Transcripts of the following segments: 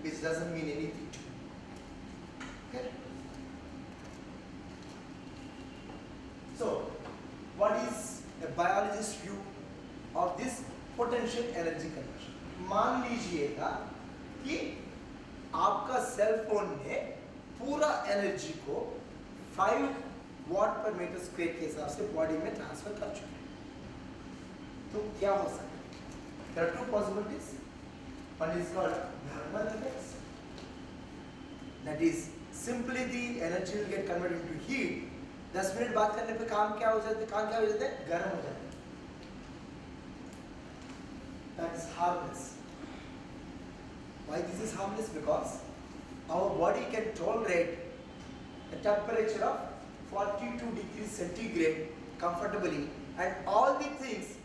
it doesn't mean anything to you. Okay? So, what is a biologist's view of this potential energy conversion? मान लीजिएगा कि आपका cell phone ने पूरा energy को 5 वाट पर मीटर स्क्वायर के हिसाब से बॉडी में ट्रांसफर कर चुके हैं, तो क्या हो सकता है? There are two possibilities. One is called thermal effects. That is simply the energy will get converted into heat. 10 minute बात करने पे काम क्या हो जाता है? गर्म हो जाता है. That is harmless. Why this is harmless? Because our body can tolerate a temperature of 42 degrees centigrade comfortably, and all the things,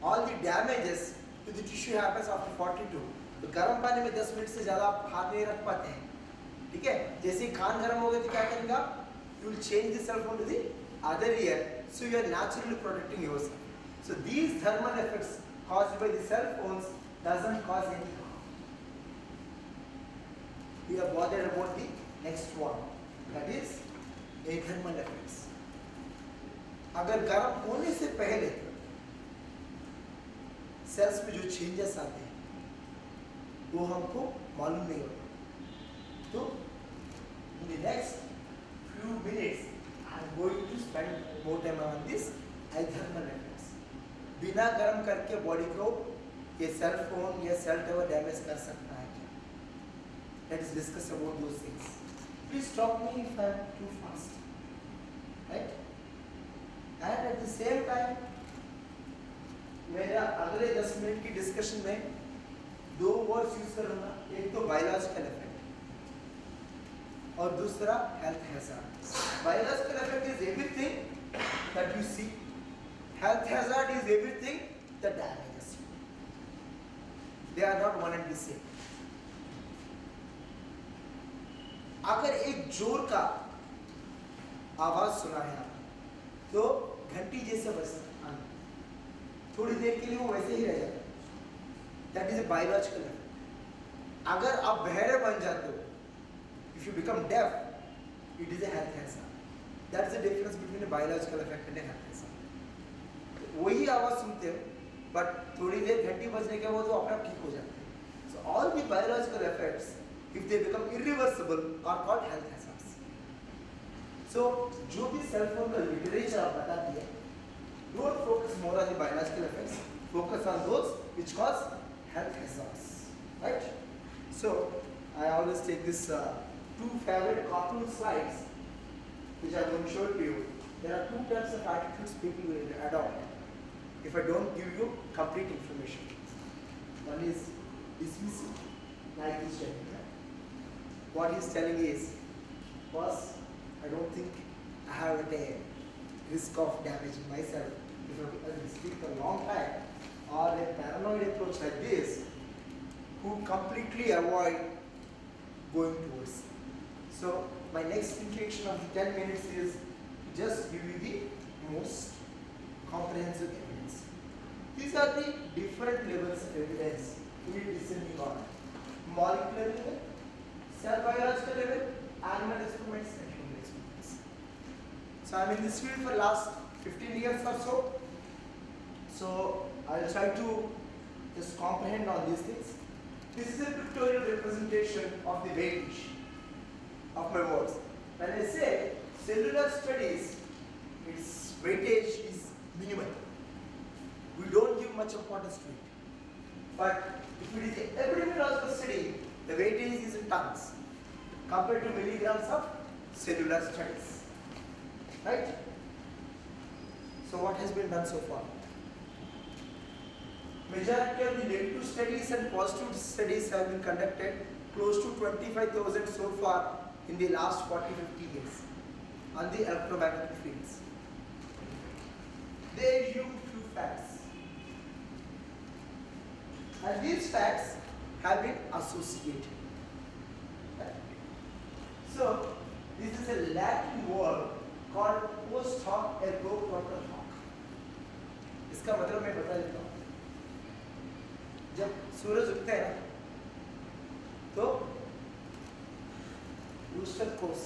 all the damages to the tissue happens after 42. तो गर्म पानी में 10 मिनट से ज़्यादा आप हाथ नहीं रख पाते हैं, ठीक है? जैसे ही खान गर्म हो गए तो क्या करेंगे आप? You will change the cell phone to the other ear, so you are naturally protecting yourself. So these thermal effects caused by the cell phones doesn't cause any harm. We are bothered about the next one, that is athermal effects. अगर गर्म होने से पहले sales में जो changes आते हैं वो हमको मालूम नहीं होता, तो in the next few minutes I am going to spend more time on this athermal effects. बिना गर्म करके बॉडी को ये सेल फोन या सेल टावर डैमेज कर सकता है क्या? Let's discuss about those things. Please stop me if I am too fast, right? And at the same time मेरा अगले 10 मिनट की डिस्कशन में 2 वर्ड्स यूज करूंगा, एक तो बायोलॉजिकल इफेक्ट और दूसरा health hazard. Biological effect is everything that you see, health hazard is everything that damages you. They are not one and the same. अगर एक जोर का आवाज सुना है आपने तो घंटी जैसे बजता है, थोड़ी देर के लिए वो वैसे ही रह जाता है. That is a biological effect. अगर आप बहरे बन जाते हो, if you become deaf, it is a health hazard. That's the difference between a biological effect and a health hazard. वही आवाज सुनते हो बट थोड़ी देर घंटी बजने के बाद वो अपने आप ठीक हो जाते हैं. So all the biological effects, if they become irreversible, are called health hazards. So जो भी सेल फोन का लिटरेचर आप बताती है, don't focus more on the biological effects, focus on those which cause health hazards, right? So I always take this 2 favorite cartoon slides which I am going to show to you. There are 2 types of attitudes people will adopt if I don't give you complete information. One is dismissive, like this gentleman. What he is telling is, boss, I don't think I have a risk of damaging myself if I speak for a long time, or a paranoid approach like this who completely avoid going towards. So my next interaction of the 10 minutes is just give you the most comprehensive evidence. These are the different levels of evidence we descending on: molecular level, cell biological level, animal experiments, and human experiments. So I'm in this field for last 15 years or so. So I'll try to just comprehend on these things. This is a pictorial representation of the weightage of my words. When I say cellular studies, its weightage is minimal. We don't give much importance to it. But if it is an epidemiological study, the weightage is in tons compared to milligrams of cellular studies. Right? So what has been done so far? Majority of the negative studies and positive studies have been conducted, close to 25,000 so far in the last 40-50 years on the electromagnetic fields. They assume few facts, and these facts have been associated. Right? So this is a Latin word called post hoc ergo propter hoc. इसका मतलब मैं बता देता हूँ. जब सूरज उगता है ना तो रोस्टर कोर्स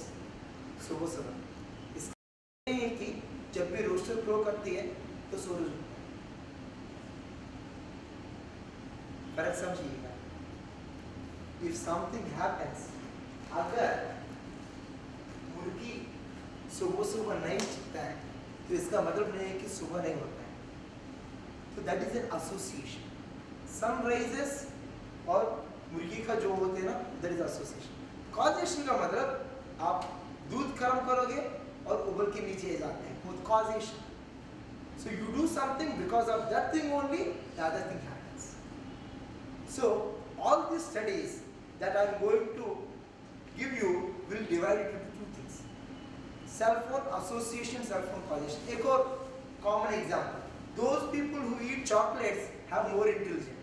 सुबह सुबह इसका है कि जब भी रोस्टर ग्रो करती है तो सूरज उगता है। फर्क समझिएगा। इफ समथिंग हैपेंस, अगर मुर्गी सुबह सुबह नहीं चिपता है तो इसका मतलब नहीं है कि सुबह नहीं होता है। तो that is an association. Sunrises और मुर्गी का जो होते हैं ना, दैट इज एसोसिएशन। कॉजेशन का मतलब आप दूध गर्म करोगे और उबल के नीचे जाते हैं, वो causation. So you do something, because of that thing only the other thing happens. So all these studies that I am going to give you will divide it into two things: cell phone association, cell phone causation. एक और common example: those people who eat chocolates have more intelligence.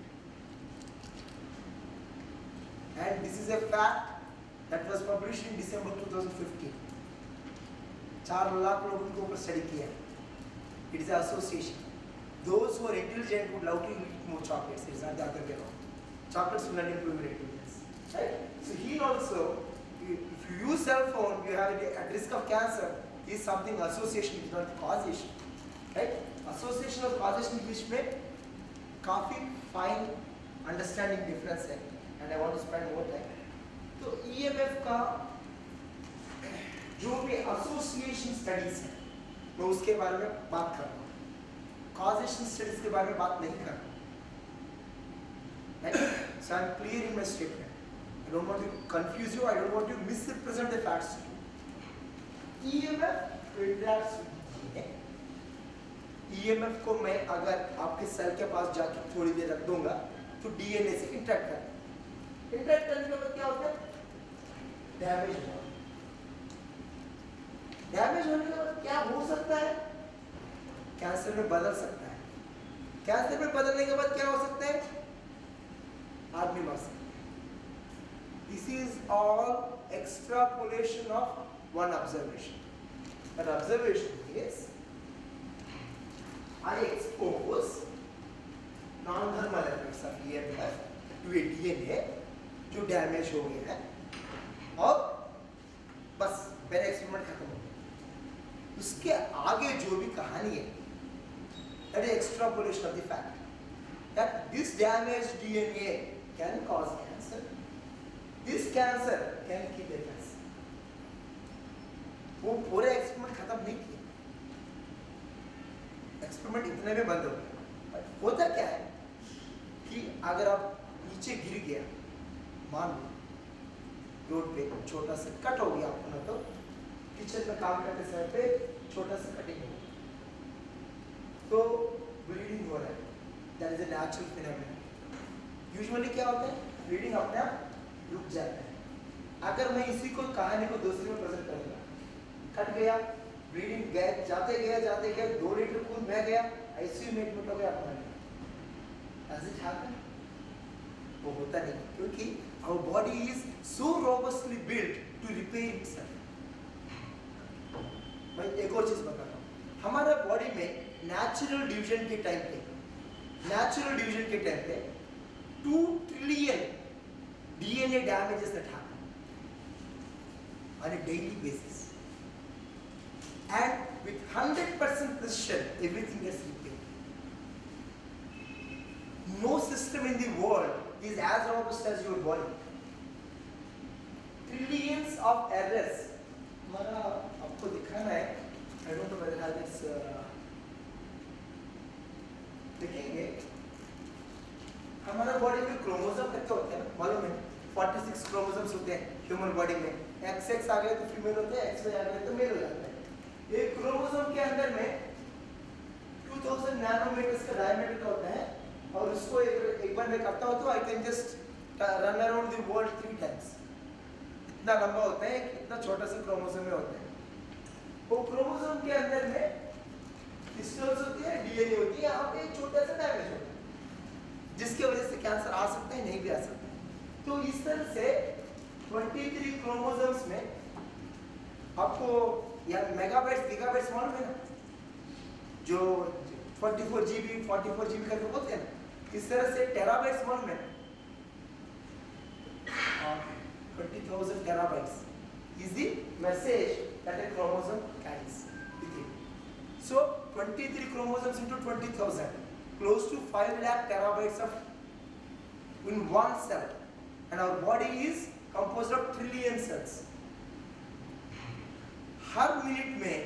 And this is a fact that was published in December 2015. 4 lakh लोगों के ऊपर study किया है। It is an association. Those who are intelligent would love to eat more chocolates. It is not the other way around. Chocolates will not improve your intelligence. Right? So here also, if you use cell phone, you have at risk of cancer. Is something association, is not causation. Right? Association और causation के बीच में काफी fine understanding difference है. And I want to spend more time. तो EMF का जो भी association studies है, मैं उसके बारे में बात कर रहा हूँ। Causation studies के बारे में बात नहीं कर रहा हूँ। Right? So I'm clear in my statement. I don't want to confuse you. I don't want to misrepresent the facts to you. EMF interacts with DNA. EMF को मैं अगर आपके सेल के पास जाके थोड़ी देर रख दूंगा तो DNA से इंटरेक्ट करता है। इंटरेक्ट करने के बाद क्या होता है? डैमेज होता है। डैमेज होने के बाद क्या हो सकता है? कैंसर में बदल सकता है। कैंसर में बदलने के बाद क्या हो सकता है? आदमी मर सकता है। This is all extrapolation of one observation. That observation is, I expose non-thermal effects of EMF to a DNA जो डैमेज हो गया है और बस मेरा एक्सपेरिमेंट खत्म हो गया। उसके आगे जो भी कहानी है, that is extrapolation of the fact that this damaged DNA can cause cancer. This cancer can kill a person. वो पूरा एक्सपेरिमेंट खत्म नहीं किया, एक्सपेरिमेंट इतने में बंद हो गया। होता क्या है कि अगर आप नीचे गिर गया, मान लो रोड पे छोटा सा कट हो गया आपको, ना तो किचन में काम करते समय पे छोटा सा कटिंग हो गया तो ब्लीडिंग हो रहा है। That is a natural phenomena. Usually क्या होता है, ब्लीडिंग अपने आप रुक जाता है। अगर मैं इसी को कहानी को दूसरे में प्रेजेंट करूंगा, कट गया, ब्लीडिंग गया, जाते गया 2 लीटर खून बह गया, आईसीयू में एडमिट हो गया, अपना ऐसे हैपन। वो होता नहीं, क्योंकि our body is so robustly built to repair itself. मैं एक और चीज बता रहा हूँ, हमारा बॉडी में नेचुरल डिवीजन के टाइम पे 2 trillion DNA damages that happen on a daily basis, and with 100% precision everything gets repaired. No system in the world is as robust as your body. Trillions of errors. हमारा आपको दिखाना है, I don't know whether I have this देखेंगे। हमारा body में chromosome कितने होते हैं मालूम है? 46 क्रोमोसोम्स होते हैं ह्यूमन बॉडी में। XX आ गए तो फीमेल होते हैं, XY आ गए तो मेल हो जाते हैं। एक क्रोमोसोम के अंदर में 2000 नैनोमीटर्स का डायमीटर होता है, और उसको एक बार मैं करता हूँ तो I can just run around the world 3 times. इतना लंबा होता है, इतना छोटा सा क्रोमोसोम में होता है। वो क्रोमोसोम के अंदर में क्रिस्टल्स होती है, DNA होती है, यहाँ पे एक छोटा सा डैमेज होता है जिसकी वजह से कैंसर आ सकता है, नहीं भी आ सकता है। तो इस तरह से 23 क्रोमोसोम्स में आपको या मेगाबाइट्स गीगाबाइट्स मालूम है ना, जो 44 GB करके बोलते हैं, इस तरह से टेराबाइट्स मालूम है, 20,000 terabytes. is the message that a chromosome carries with it. So 23 chromosomes into 20,000, close to 5 lakh terabytes of in one cell, and our body is composed of trillion cells. Her minute में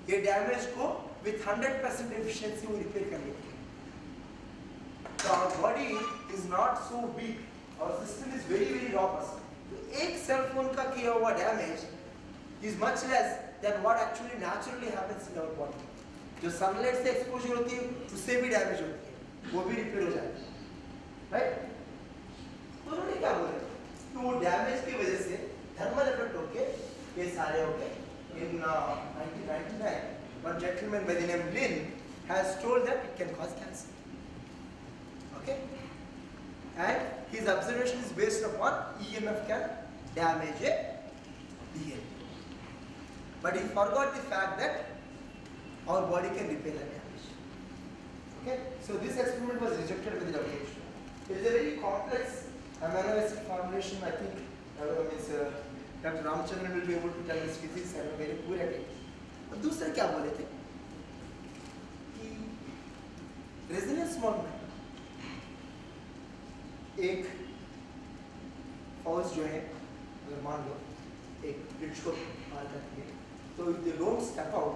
ये damage को with 100% efficiency वो repair कर लेती है. So our body is not so big. Our system is very robust. तो एक cell phone का किया हुआ damage is much less than what actually naturally happens in our body. जो सनलाइट से एक्सपोजर होती है उससे भी डैमेज होती है, वो भी रिपेयर हो जाती है, राइट? तो उन्होंने क्या बोला कि वो डैमेज की वजह से थर्मल इफेक्ट होके ये सारे होके in 1999 one gentleman by the name Lin has told that it can cause cancer. Okay, and his observation is based upon EMF can damage a DNA, but he forgot the fact that our body can repair the damage. Okay, so this experiment was rejected with the WHO. It is a very complex amino acid formulation. I think Dr. Ramachandran will be able to tell us physics. I am very poor at it. और दूसरा क्या बोले थे कि resonance model में एक फौज जो है, अगर मान लो एक ब्रिज को पार करती है, तो if they don't step out,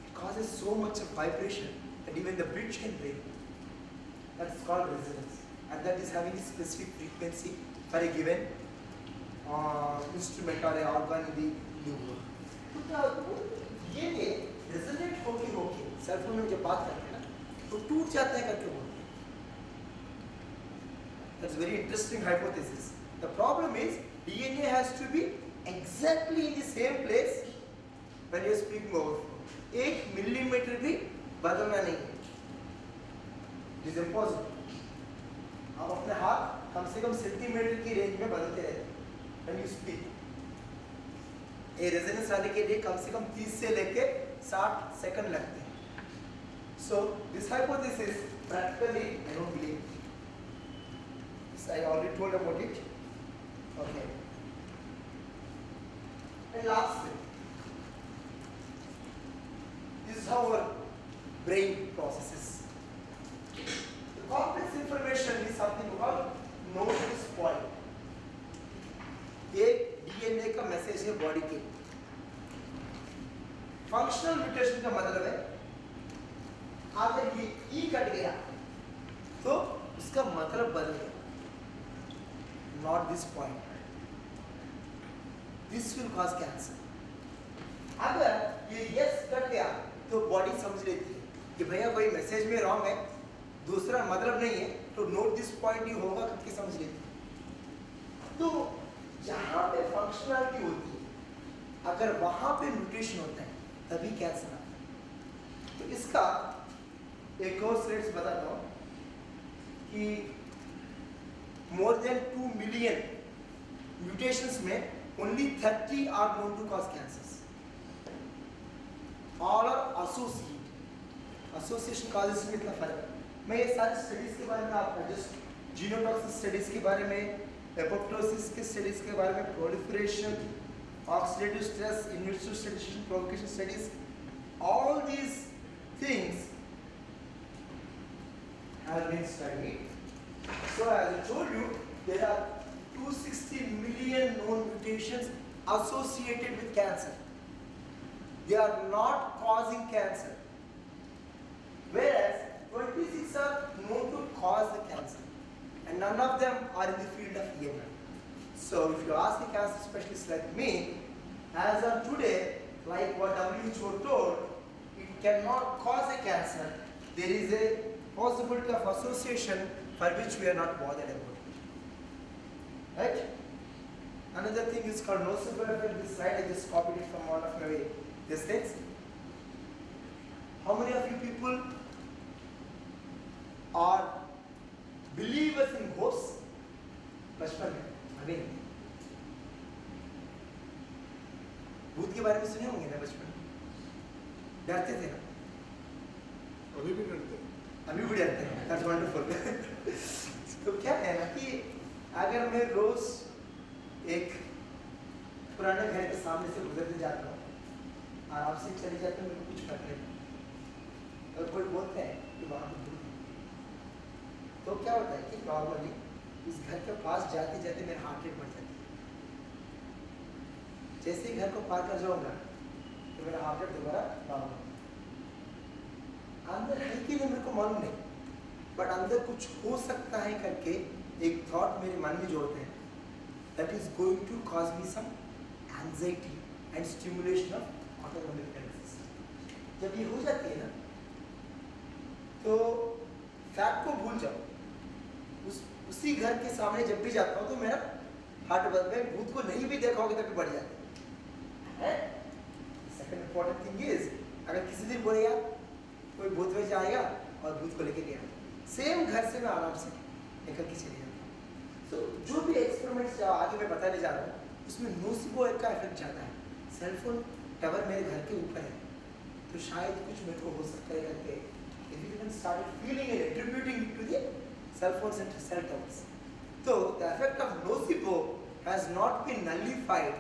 it causes so much of vibration that even the bridge can break. That's called resonance, and that is having a specific frequency for a given instrument or a organ in the world. तो क्या ये resonate होके cell phone में जब बात करते हैं ना तो टूट जाता है करके बोलते हैं. That's very interesting hypothesis. The problem is DNA has to be exactly in the same place when you are speaking over. 1 millimetre भी बदलना नहीं है. It is impossible. आप अपने हाथ कम से कम सेंटीमीटर की रेंज में बदलते रहते हैं when you speak. ये रेजोनेंस आने के लिए कम से कम 30 से लेके 60 सेकंड लगते हैं. So this hypothesis practically I don't believe. I already told about it. Okay. And last thing, this is how our brain processes. The complex information is something called notice point. एक DNA का message है body के. Functional mutation का मतलब है अगर ये ई cut गया तो उसका मतलब बदल गया. Not this point. This will cause cancer. अगर ये यस कट गया तो बॉडी समझ लेती है कि भैया कोई मैसेज में रॉन्ग है, दूसरा मतलब नहीं है, तो नोट दिस पॉइंट ही होगा करके समझ लेती है. तो जहां पे फंक्शनलिटी होती है, अगर वहां पे म्यूटेशन होता है तभी कैंसर आता है. तो इसका एक और स्टेट्स बताता हूं कि मोर देन 2 मिलियन म्यूटेशंस में only 30 are known to cause cancers. All are associated. Association causes में इतना फर्क है. मैं ये सारी स्टडीज के बारे में आपको जस्ट जीनोटॉक्सिक स्टडीज के बारे में, एपोप्टोसिस के स्टडीज के बारे में, proliferation, oxidative stress, in vitro sterilization, provocation studies, all these things have been studied. So as I told you, there are 260 million known mutations associated with cancer. They are not causing cancer, whereas 26 are known to cause the cancer, and none of them are in the field of EMF. So if you ask a cancer specialist like me, as of today, like what WHO told, it cannot cause a cancer. There is a possibility of association for which we are not bothered about it. Right? Another thing is called nocebo effect. This slide I just copied it from one of my these things. How many of you people are believers in ghosts? बचपन में अभी भूत के बारे में सुने होंगे ना बचपन में? डरते थे ना? अभी भी डरते हैं. अभी भी डरते हैं. That's wonderful. तो क्या है ना कि अगर मैं रोज एक पुराने घर के सामने से गुजरते जाता हूँ, आराम से चले जाते हैं, मेरे को कुछ फर्क नहीं पड़ता। और कोई बोलते हैं कि वहाँ पर भूत है, तो क्या होता है कि नॉर्मली उस घर के पास जाते जाते मेरा हार्ट रेट बढ़ जाती है। जैसे ही घर को पार कर जाऊंगा तो मेरा हार्ट रेट दोबारा नॉर्मल। अंदर है कि नहीं मेरे को मालूम नहीं, बट अंदर कुछ हो सकता है करके एक थॉट मेरे मन में जोड़ते हैं, that is going to cause me some anxiety and stimulation of autonomic nervous system। जब ये हो जाती है ना, तो फैक्ट को भूल जाओ, उसी घर के सामने जब भी जाता हूँ तो मेरा हार्ट में भूत को नहीं भी देखा होगा तभी बढ़ जाता है। सेकंड इंपॉर्टेंट थिंग इज, अगर किसी दिन बोले यार कोई भूत वैसे आएगा और भूत को लेके गया, सेम घर से मैं आराम से लेकर के चले जाता हूँ। तो जो भी एक्सपेरिमेंट्स आगे मैं बताने जा रहा हूँ उसमें नोसिबो का इफेक्ट ज़्यादा है। सेलफोन टावर मेरे घर के ऊपर है, तो शायद कुछ मेरे को हो सकता है करके if you can start feeling and attributing it to the cell phones and cell towers. So the effect of nocebo has not been nullified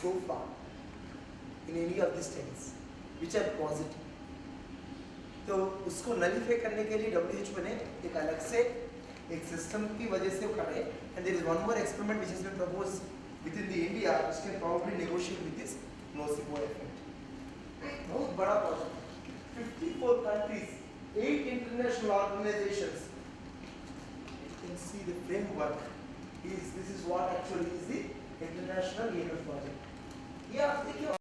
so far in any of the studies which are positive. तो उसको nullify करने के लिए WHO ने एक अलग से एक सिस्टम की वजह से कर रहे हैं, and there is one more experiment which has been proposed within the India which can probably negotiate with this nocebo effect. बहुत बड़ा project, 54 countries, 8 international organizations. You can see the framework is, this is what actually is the international EMF project. ये आप देखिए